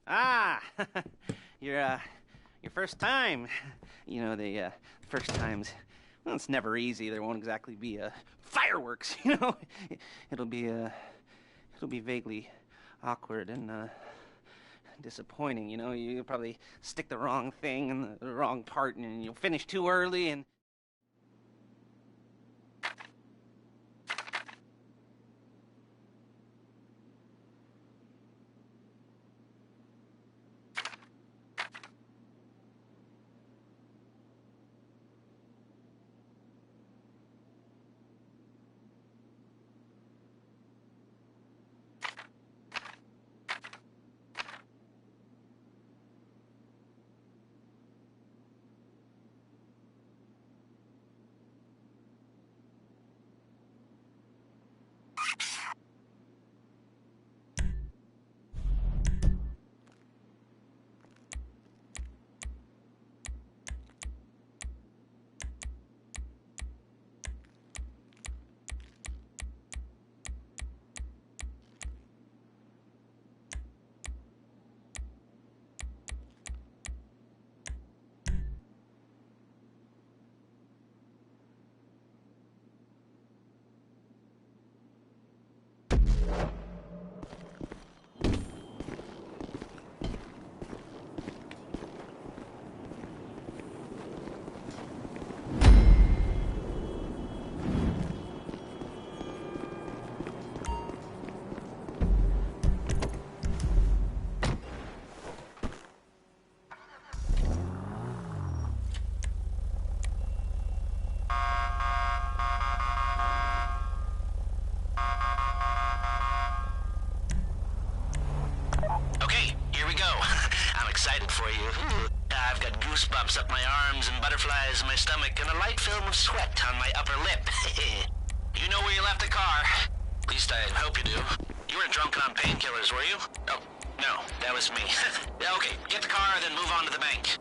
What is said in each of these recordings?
Ah, your first time. You know, the first times. Well, it's never easy. There won't exactly be fireworks. You know, it'll be it'll be vaguely awkward and disappointing. You know, you'll probably stick the wrong thing in the wrong part, and you'll finish too early. And Okay, here we go. I'm excited for you. I've got goosebumps up my arms and butterflies in my stomach and a light film of sweat on my upper lip. You know where you left the car? At least I hope you do. You weren't drunk on painkillers, were you? Oh, no, that was me. Okay, get the car, then move on to the bank.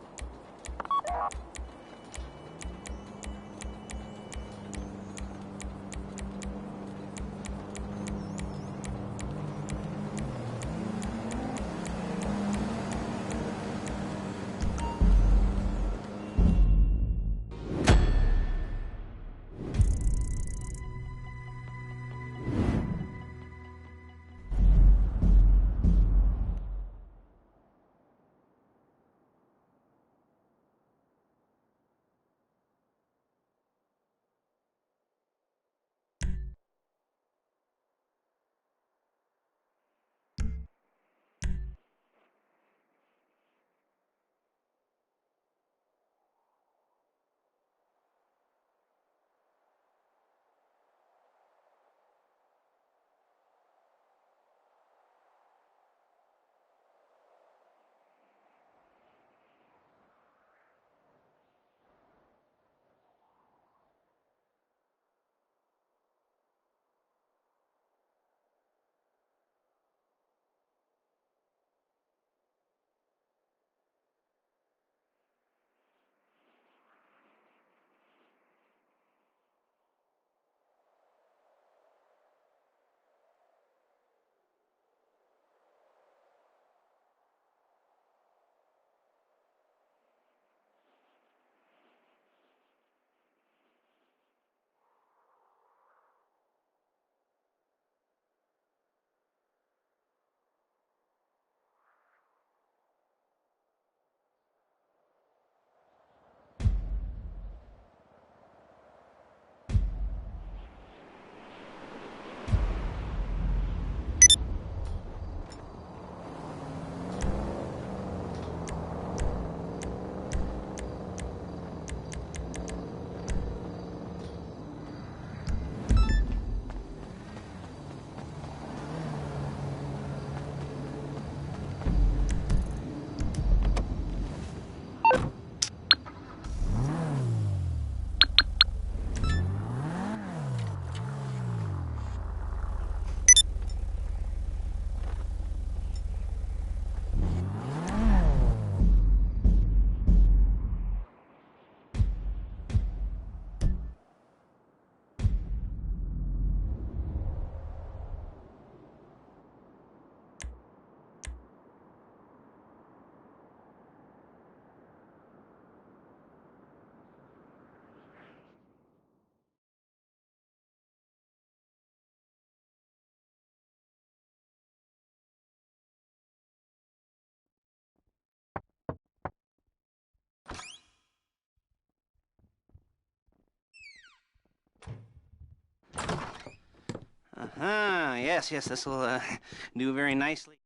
Ah, yes, this will do very nicely.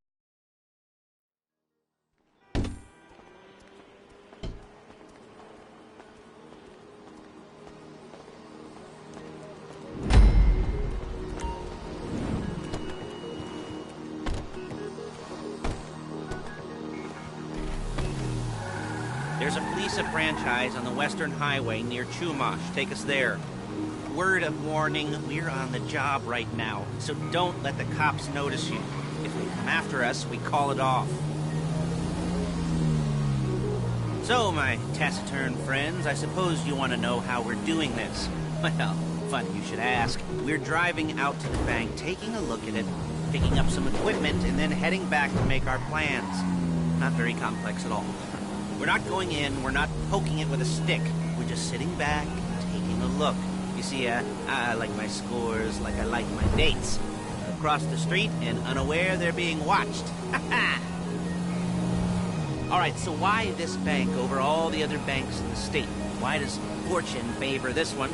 There's a Fleece franchise on the Western Highway near Chumash. Take us there. Word of warning, we're on the job right now, so don't let the cops notice you. If they come after us, we call it off. So, my taciturn friends, I suppose you want to know how we're doing this. Well, funny you should ask. We're driving out to the bank, taking a look at it, picking up some equipment, and then heading back to make our plans. Not very complex at all. We're not going in, we're not poking it with a stick. We're just sitting back, taking a look. You see, I like my scores like I like my dates. Across the street and unaware they're being watched. All right, so why this bank over all the other banks in the state? Why does fortune favor this one?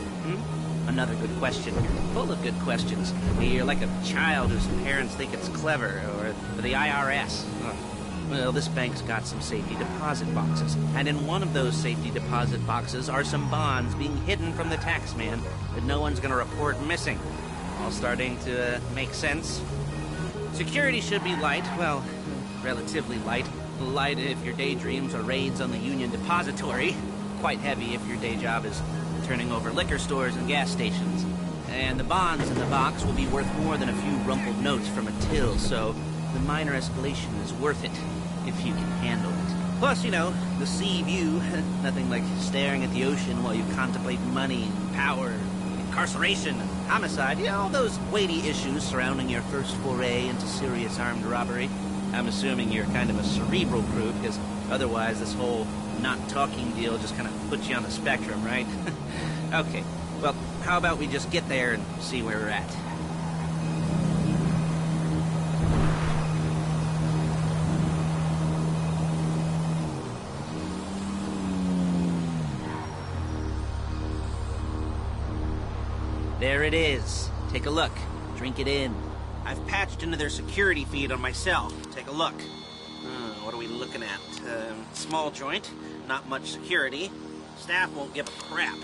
Another good question. You're full of good questions. You're like a child whose parents think it's clever, or the IRS. Ugh. Well, this bank's got some safety deposit boxes, and in one of those safety deposit boxes are some bonds being hidden from the tax man that no one's gonna report missing. All starting to make sense? Security should be light, well, relatively light. Light if your daydreams are raids on the Union Depository. Quite heavy if your day job is turning over liquor stores and gas stations. And the bonds in the box will be worth more than a few rumpled notes from a till, so the minor escalation is worth it, if you can handle it. Plus, you know, the sea view, nothing like staring at the ocean while you contemplate money and power, incarceration and homicide, you know, all those weighty issues surrounding your first foray into serious armed robbery. I'm assuming you're kind of a cerebral crew, because otherwise this whole not talking deal just kind of puts you on the spectrum, right? Okay, well, how about we just get there and see where we're at? There it is. Take a look. Drink it in. I've patched into their security feed on my cell. Take a look. What are we looking at? Small joint, not much security. Staff won't give a crap,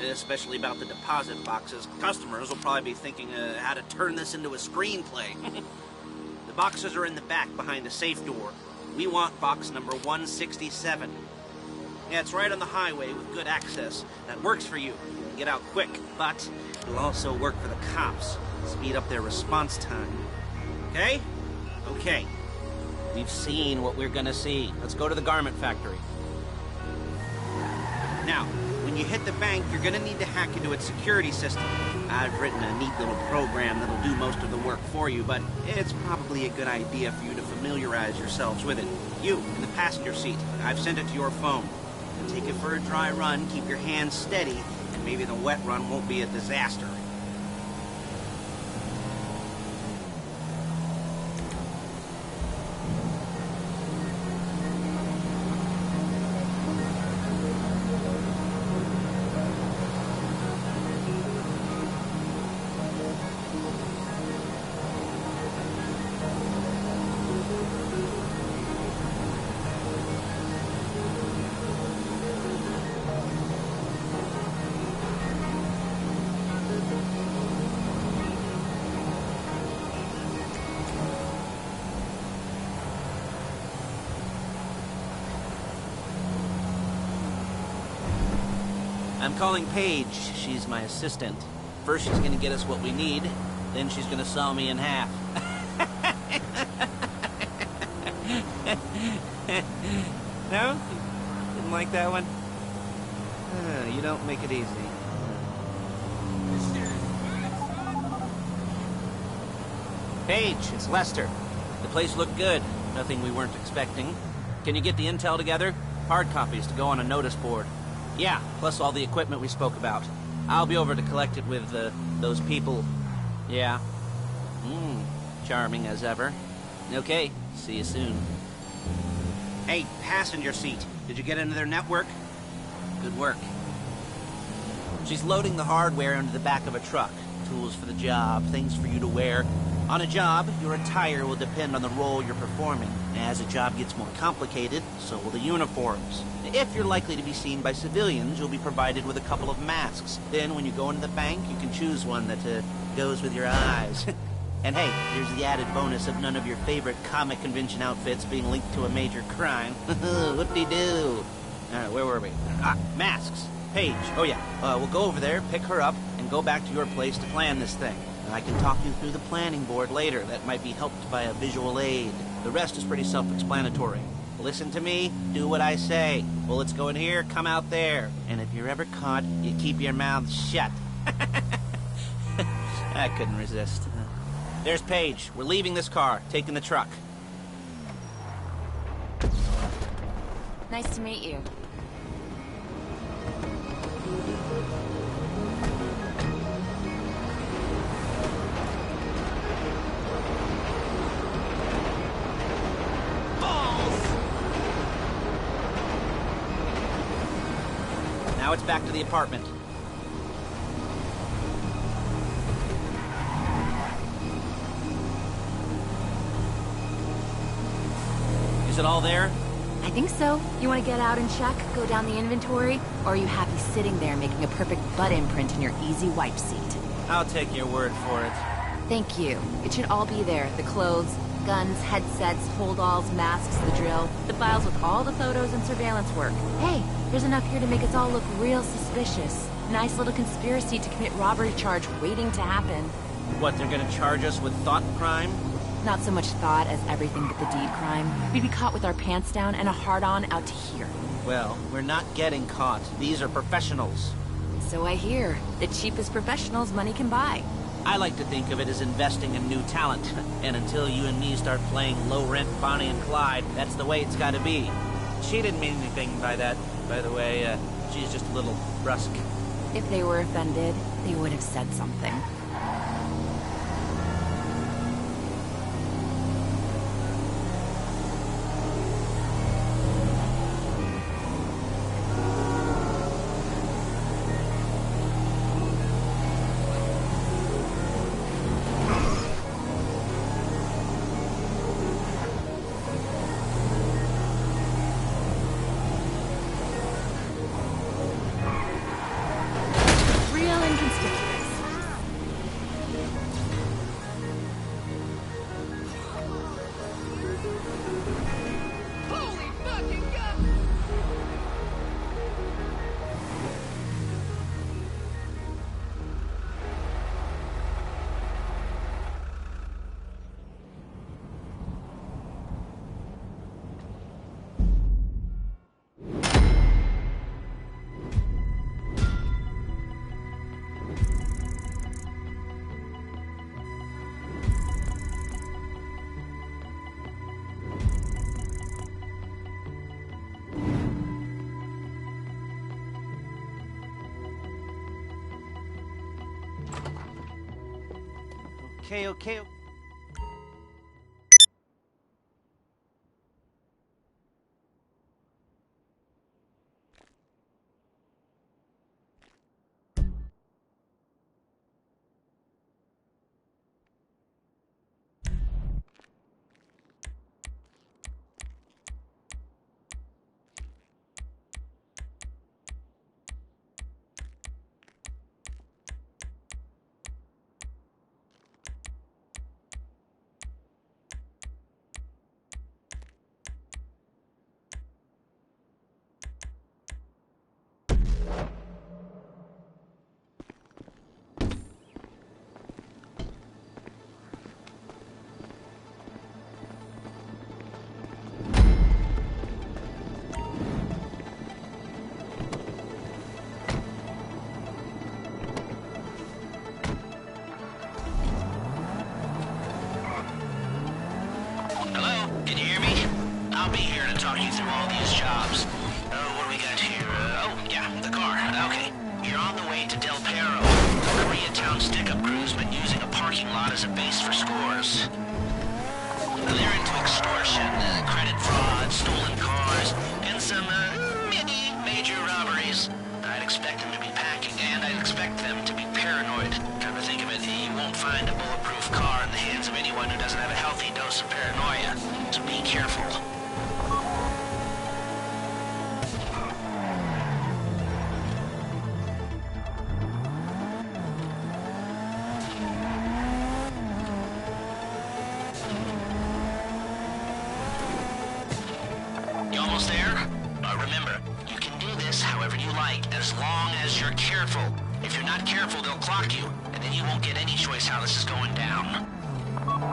especially about the deposit boxes. Customers will probably be thinking how to turn this into a screenplay. The boxes are in the back behind the safe door. We want box number 167. Yeah, it's right on the highway with good access. That works for you. You can get out quick, but it'll also work for the cops. Speed up their response time. Okay? Okay. We've seen what we're gonna see. Let's go to the garment factory. Now, when you hit the bank, you're gonna need to hack into its security system. I've written a neat little program that'll do most of the work for you, but it's probably a good idea for you to familiarize yourselves with it. You, in the passenger seat, I've sent it to your phone. And take it for a dry run, keep your hands steady, and maybe the wet run won't be a disaster. I'm calling Paige. She's my assistant. First she's gonna get us what we need, then she's gonna saw me in half. No? Didn't like that one? You don't make it easy. Paige, it's Lester. The place looked good. Nothing we weren't expecting. Can you get the intel together? Hard copies to go on a notice board. Yeah, plus all the equipment we spoke about. I'll be over to collect it with, those people. Yeah. Charming as ever. Okay, see you soon. Hey, passenger seat. Did you get into their network? Good work. She's loading the hardware into the back of a truck. tools for the job, things for you to wear. On a job, your attire will depend on the role you're performing. As a job gets more complicated, so will the uniforms. If you're likely to be seen by civilians, you'll be provided with a couple of masks. Then when you go into the bank, you can choose one that goes with your eyes. And hey, there's the added bonus of none of your favorite comic convention outfits being linked to a major crime. Whoop-de-doo. Alright, where were we? Masks. Paige. Oh yeah, we'll go over there, pick her up, and go back to your place to plan this thing. I can talk you through the planning board later. That might be helped by a visual aid. The rest is pretty self-explanatory. Listen to me, do what I say. Bullets go in here, come out there. And if you're ever caught, you keep your mouth shut. I couldn't resist. There's Paige. We're leaving this car, taking the truck. Nice to meet you. Now it's back to the apartment. Is it all there? I think so. You want to get out and check, go down the inventory? Or are you happy sitting there making a perfect butt imprint in your easy wipe seat? I'll take your word for it. Thank you. It should all be there. The clothes, guns, headsets, holdalls, masks, the drill, the files with all the photos and surveillance work. Hey, there's enough here to make us all look real suspicious. Nice little conspiracy to commit robbery charge waiting to happen. What, they're gonna charge us with thought crime? Not so much thought as everything but the deed crime. We'd be caught with our pants down and a hard-on out to here. Well, we're not getting caught. These are professionals. So I hear. The cheapest professionals money can buy. I like to think of it as investing in new talent. And until you and me start playing low-rent Bonnie and Clyde, that's the way it's gotta be. She didn't mean anything by that, by the way. She's just a little brusque. If they were offended, they would have said something. Okay. I'll be here to talk you through all these jobs. What do we got here? The car. Okay. You're on the way to Del Perro. A Koreatown stick-up crew's been using a parking lot as a base for scores. They're into extortion, credit fraud, stolen cars, and some, major robberies. I'd expect them to be packing, and I'd expect them to be paranoid. Come to think of it, careful. You almost there? Remember, you can do this however you like, as long as you're careful. If you're not careful, they'll clock you, and then you won't get any choice how this is going down.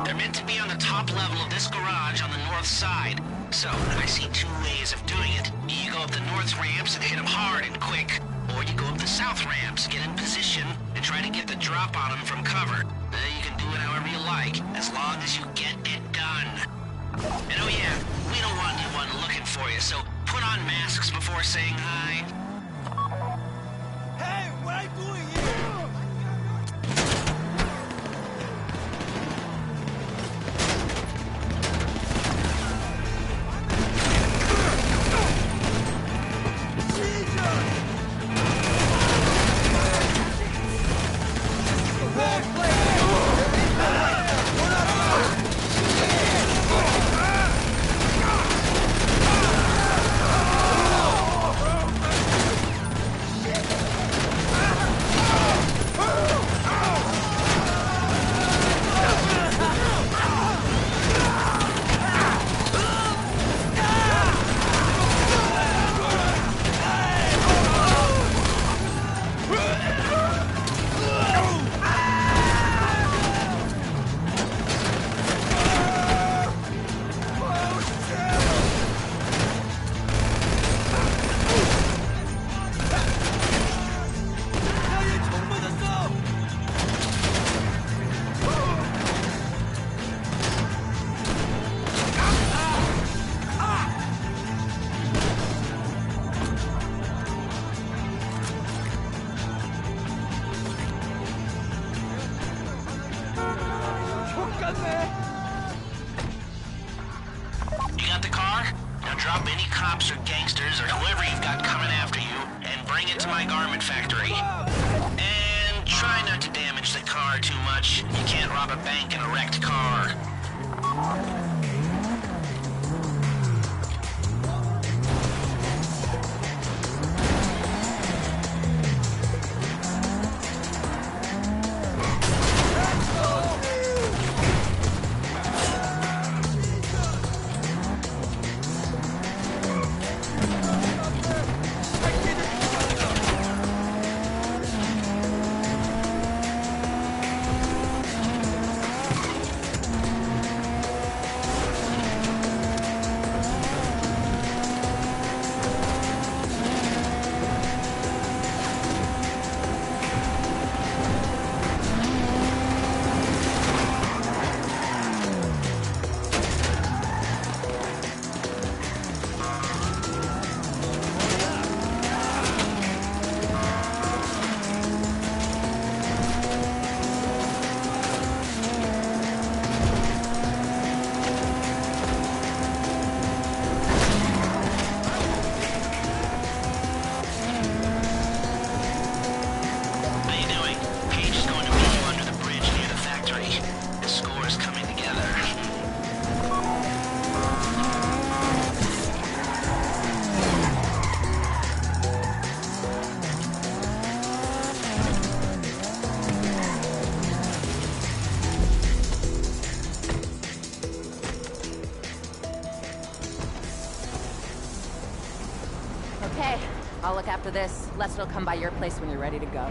They're meant to be on the top level of this garage on the north side. So, I see two ways of doing it. You go up the north ramps and hit them hard and quick, or you go up the south ramps, get in position, and try to get the drop on them from cover. You can do it however you like, as long as you get it done. And oh yeah, we don't want anyone looking for you, so put on masks before saying hi. Hey, what are you doing here? You got the car? Now drop any cops or gangsters or whoever you've got coming after you and bring it to my garment factory. And try not to damage the car too much. You can't rob a bank in a wrecked car. Okay, I'll look after this. Lester will come by your place when you're ready to go.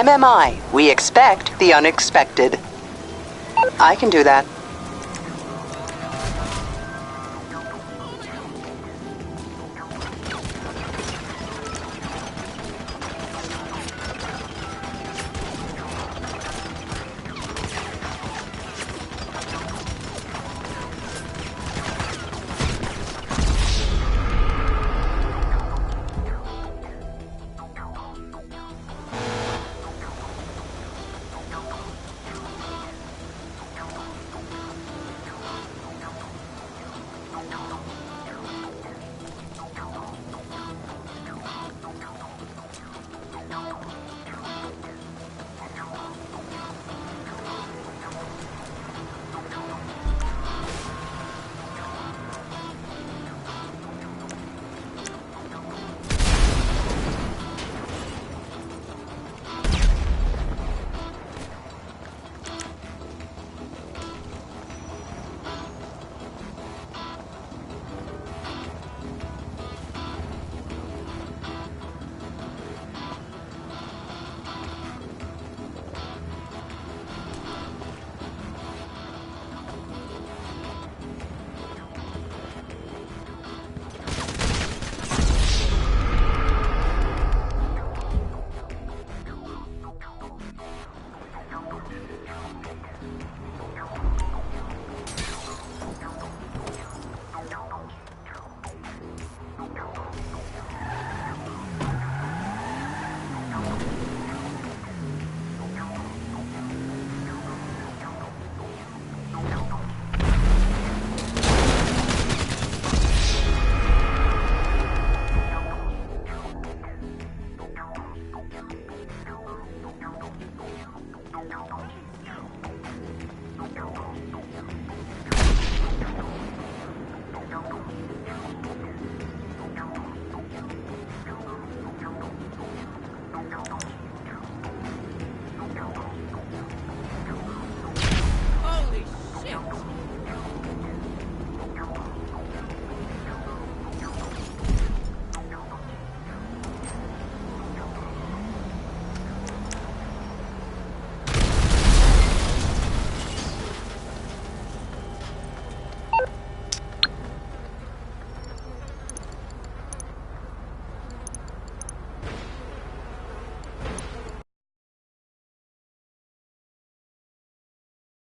MMI, we expect the unexpected. I can do that.